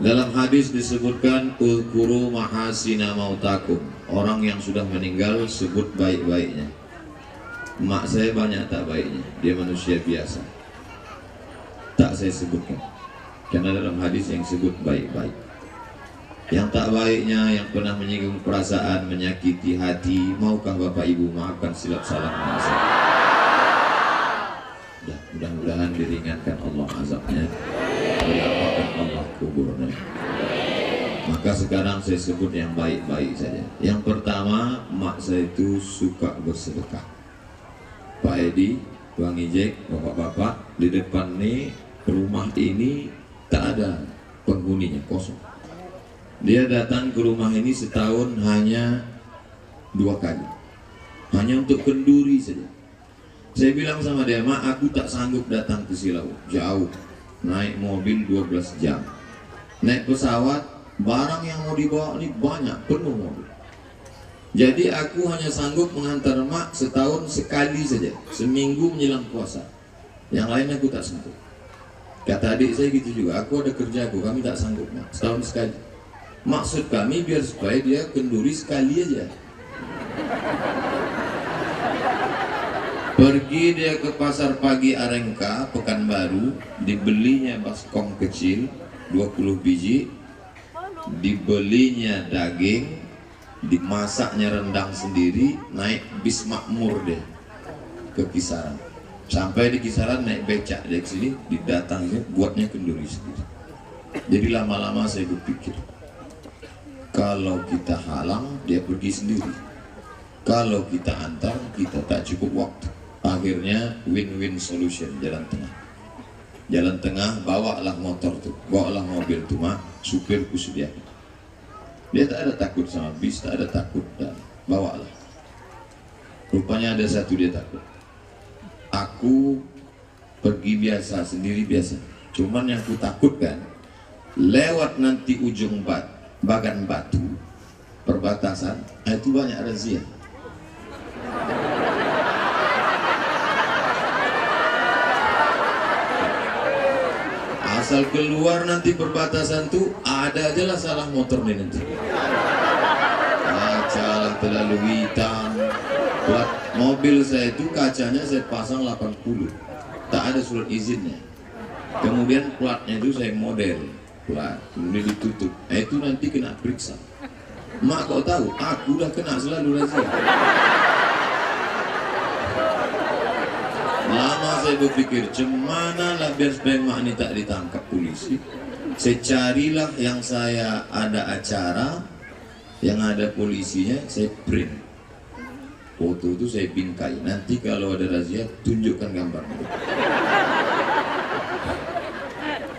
Dalam hadis disebutkan ulkuru mahasina mautakum. Orang yang sudah meninggal sebut baik-baiknya. Mak saya banyak tak baiknya, dia manusia biasa, tak saya sebutkan, karena dalam hadis yang sebut baik-baik. Yang tak baiknya, yang pernah menyinggung perasaan, menyakiti hati, maukah Bapak Ibu maafkan silap salah manusia? Mudah-mudahan diringankan Allah azabnya, dilapangkan Allah kuburnya. Maka sekarang saya sebut yang baik-baik saja. Yang pertama, mak saya itu suka bersedekah. Pak Edi, Bang Ijek, bapak-bapak, di depan nih rumah ini tak ada penghuninya, kosong. Dia datang ke rumah ini setahun hanya 2 kali, hanya untuk kenduri saja. Saya bilang sama dia, mak aku tak sanggup datang ke Silau, jauh, naik mobil 12 jam, naik pesawat, barang yang mau dibawa ini banyak, penuh mobil. Jadi aku hanya sanggup mengantar mak setahun sekali saja, seminggu menjelang puasa. Yang lain aku tak sanggup. Kata adik saya gitu juga, aku ada kerja aku, kami tak sanggup mak, setahun sekali. Maksud kami biar supaya dia kenduri sekali aja. Pergi dia ke pasar pagi Arengka, Pekanbaru, dibelinya baskom kecil 20 biji, dibelinya daging, dimasaknya rendang sendiri, naik bis makmur deh ke Kisaran. Sampai di Kisaran naik becak dia ke sini, didatangnya buatnya kenduri sendiri. Jadi lama-lama saya berpikir, kalau kita halang dia pergi sendiri, kalau kita antar kita tak cukup waktu. Akhirnya win-win solution, jalan tengah. Jalan tengah, bawalah motor tuh, bawalah mobil tuh mak, supirku sediakan. Dia tak ada takut sama bis, tak ada takut, dan bawalah. Rupanya ada satu dia takut. Aku pergi biasa, sendiri biasa. Cuman yang ku takutkan, lewat nanti ujung Bagan Batu, perbatasan, itu banyak razia. Asal keluar nanti perbatasan tuh ada aja lah salah motor nih nanti. Kaca lah terlalu hitam. Plat mobil saya itu kacanya saya pasang 80, tak ada surat izinnya. Kemudian platnya itu saya model plat, kemudian ditutup. Itu nanti kena periksa. Mak kau tahu, aku udah kena selalu razia. Lama saya berpikir, cemana lah biar supaya mak ini tak ditangkap polisi. Saya carilah yang saya ada acara, yang ada polisinya, saya print. Foto itu saya bingkai. Nanti kalau ada razia, tunjukkan gambarnya.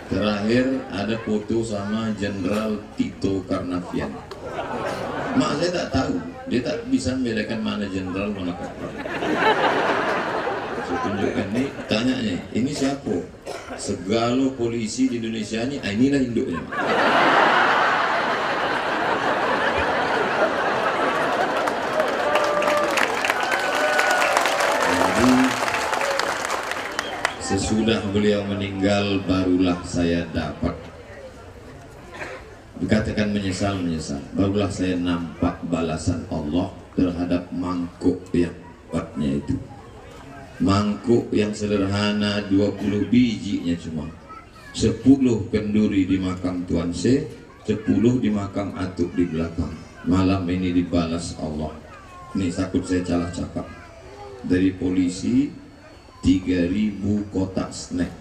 Terakhir ada foto sama Jenderal Tito Karnavian. Mak saya tak tahu, dia tak bisa membedakan mana jenderal mana kapal. Saya tunjukkan nih, tanya nih, ini siapa? Segala polisi di Indonesia ini, inilah induknya. Jadi sesudah beliau meninggal barulah saya dapat, dikatakan menyesal, barulah saya nampak balasan Allah terhadap mangkuk yang buatnya itu. Mangkuk yang sederhana 20 bijinya cuma 10 kenduri di makam Tuan C, 10 di makam Atuk di belakang. Malam ini dibalas Allah. Ini takut saya salah cakap. Dari polisi 3000 kotak snack,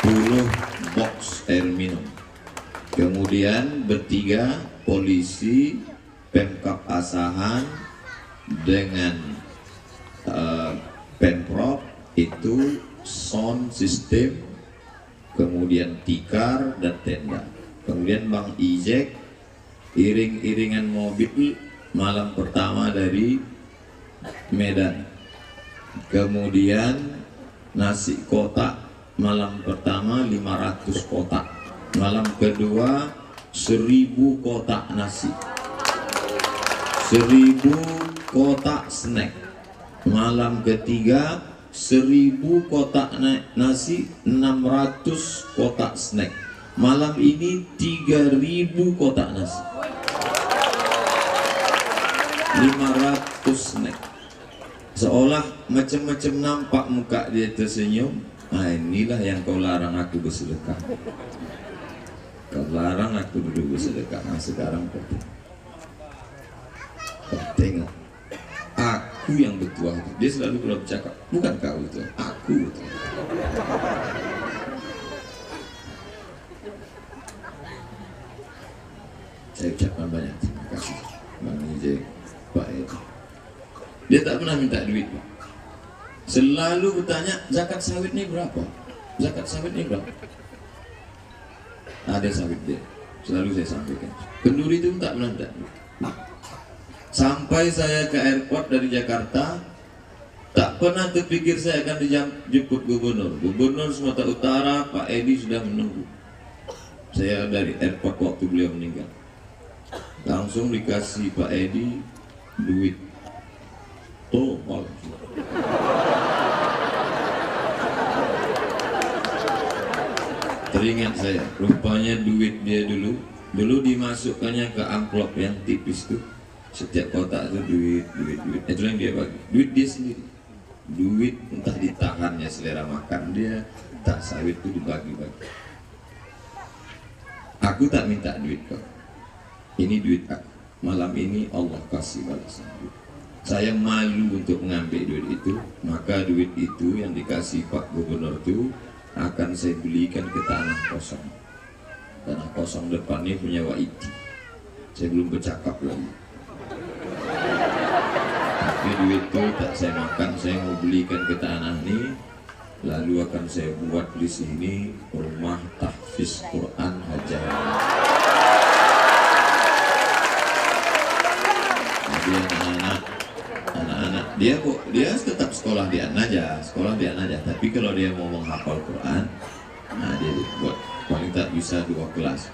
40 box air minum. Kemudian bertiga polisi Pemkab Asahan dengan Pemprov itu sound system, kemudian tikar dan tenda. Kemudian Bang Ijek iring-iringan mobil malam pertama dari Medan. Kemudian nasi kotak malam pertama 500 kotak, malam kedua 1000 kotak nasi, 1000 kotak snack, malam ketiga 1000 kotak nasi, 600 kotak snack. Malam ini 3000 kotak nasi, 500 snack. Seolah macam-macam nampak muka dia tersenyum. Nah, inilah yang kau larang aku bersedekah. Kau larang aku dulu bersedekah. Nah, sekarang kau tengok, aku yang bertuah. Dia selalu kalau bercakap, bukan kau itu, aku itu. Saya ucapkan banyak terima kasih Bang Ijek, Pak Edi. Dia tak pernah minta duit, Pak. Selalu bertanya, zakat sawit ini berapa? Zakat sawit ini berapa? Ada sawit dia, selalu saya sampaikan. Kenduri itu tak pernah minta duit. Sampai saya ke airport dari Jakarta, tak pernah terpikir saya akan dijemput gubernur. Gubernur Sumatera Utara, Pak Edi sudah menunggu saya dari airport waktu beliau meninggal. Langsung dikasih Pak Edi duit. Oh, malam. Teringat saya, rupanya duit dia dulu dimasukkannya ke amplop yang tipis tuh. Setiap kotak itu duit. Itu yang dia bagi. Duit dia sendiri. Duit entah ditahannya selera makan dia, tak sawit itu dibagi-bagi. Aku tak minta duit kau. Ini duit aku. Malam ini Allah kasih balasan. Saya malu untuk mengambil duit itu, maka duit itu yang dikasih Pak Gubernur itu akan saya belikan ke tanah kosong. Tanah kosong depan ini punya Wak Iti. Saya belum bercakap lagi. Tapi duit itu tak saya makan, saya mau belikan ke tanah ini, lalu akan saya buat di sini rumah tahfiz Quran Hajar. Jadi anak-anak dia tetap sekolah di An-Najah, tapi kalau dia mau menghafal Quran, nah dia buat paling tak bisa 2 kelas.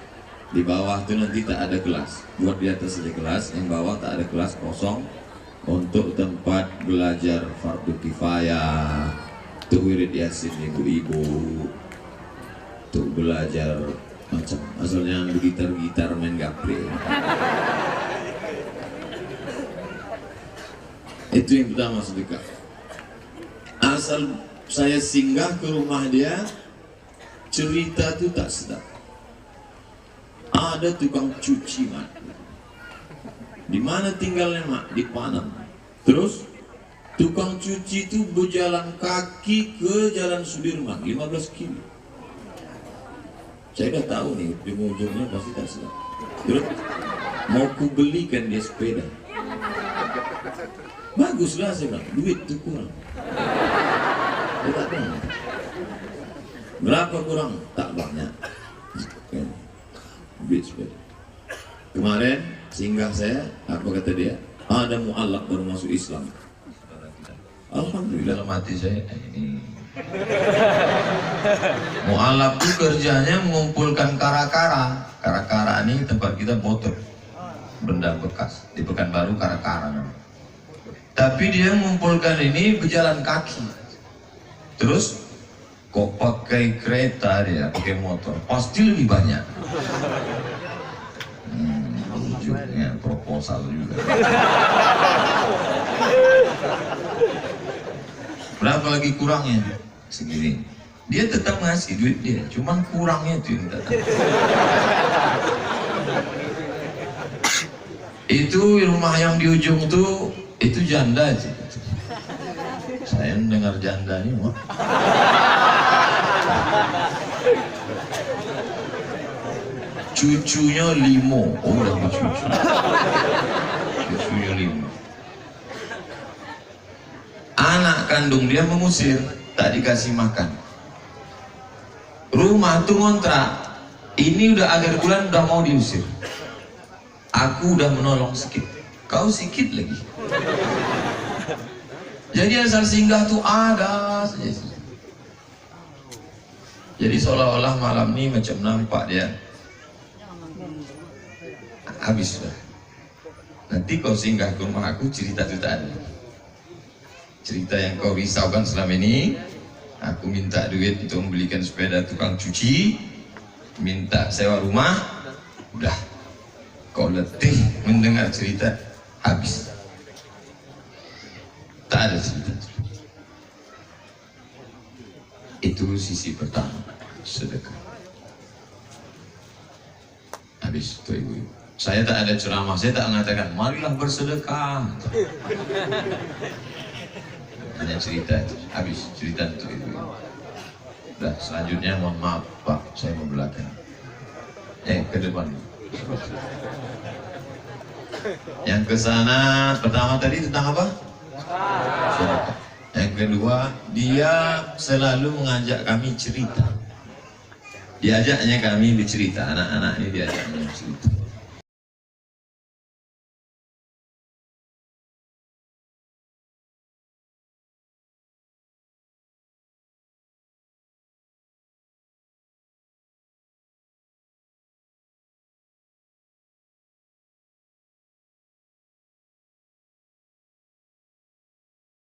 Di bawah itu nanti tak ada kelas, buat di atas saja kelas, yang bawah tak ada kelas, kosong untuk tempat belajar fardu kifayah, untuk wirid yasin ibu-ibu, untuk belajar macam asalnya gitar main gaple. Itu yang pertama sedekah. Asal saya singgah ke rumah dia, cerita itu tak sedap. Ada tukang cuci, Mak. Di mana tinggalnya, Mak? Di Panam. Terus tukang cuci itu berjalan kaki ke Jalan Sudirman 15 kilo. Saya dah tahu nih, di ujungnya pasti tak sedap. Terus mau ku belikan dia sepeda. Baguslah, saya bilang, duit itu kurang. Dia tak kurang. Berapa kurang? Tak banyak. Duit sepeda. Kemarin singgah saya, apa kata dia? Ada mu'alaf baru masuk Islam. Alhamdulillah, dalam hati saya ini. Mu'alaf itu kerjanya mengumpulkan kara-kara. Kara-kara ini tempat kita motor, benda bekas. Di Pekanbaru kara-kara namanya. Tapi dia mengumpulkan ini berjalan kaki. Terus kok pakai kereta dia, pakai motor, pasti lebih banyak. Ujungnya proposal juga. Berapa lagi kurangnya? Segini. Dia tetap ngasih duit dia, cuman kurangnya itu yang datang. Itu rumah yang di ujung tuh, itu janda sih. Saya mendengar janda ini, wah. Cucunya 5. Oh, udah bercucu. Cucunya 5. Anak kandung dia mengusir, tak dikasih makan. Rumah tuh ngontrak. Ini udah akhir bulan udah mau diusir. Aku udah menolong sedikit, kau sedikit lagi. Jadi asal singgah tuh ada saja. Jadi seolah-olah malam ini macam nampak dia habis sudah. Nanti kau singgah ke rumah aku, cerita itu tak ada. cerita yang kau risaukan selama ini. Aku minta duit untuk membelikan sepeda tukang cuci, minta sewa rumah, udah. Kau letih mendengar cerita, habis. Tak ada cerita. Itu sisi pertama, sedekah. Habis itu ibu-ibu. Saya tak ada ceramah, saya tak mengatakan marilah bersedekah. Hanya cerita itu, habis cerita itu ibu-ibu. Nah, selanjutnya mohon maaf Pak, saya mau belakang. Ke depan. Yang ke sana pertama tadi tentang apa? Sedekah. Yang kedua, dia selalu mengajak kami cerita. Diajaknya kami bercerita, anak-anak ini diajaknya cerita.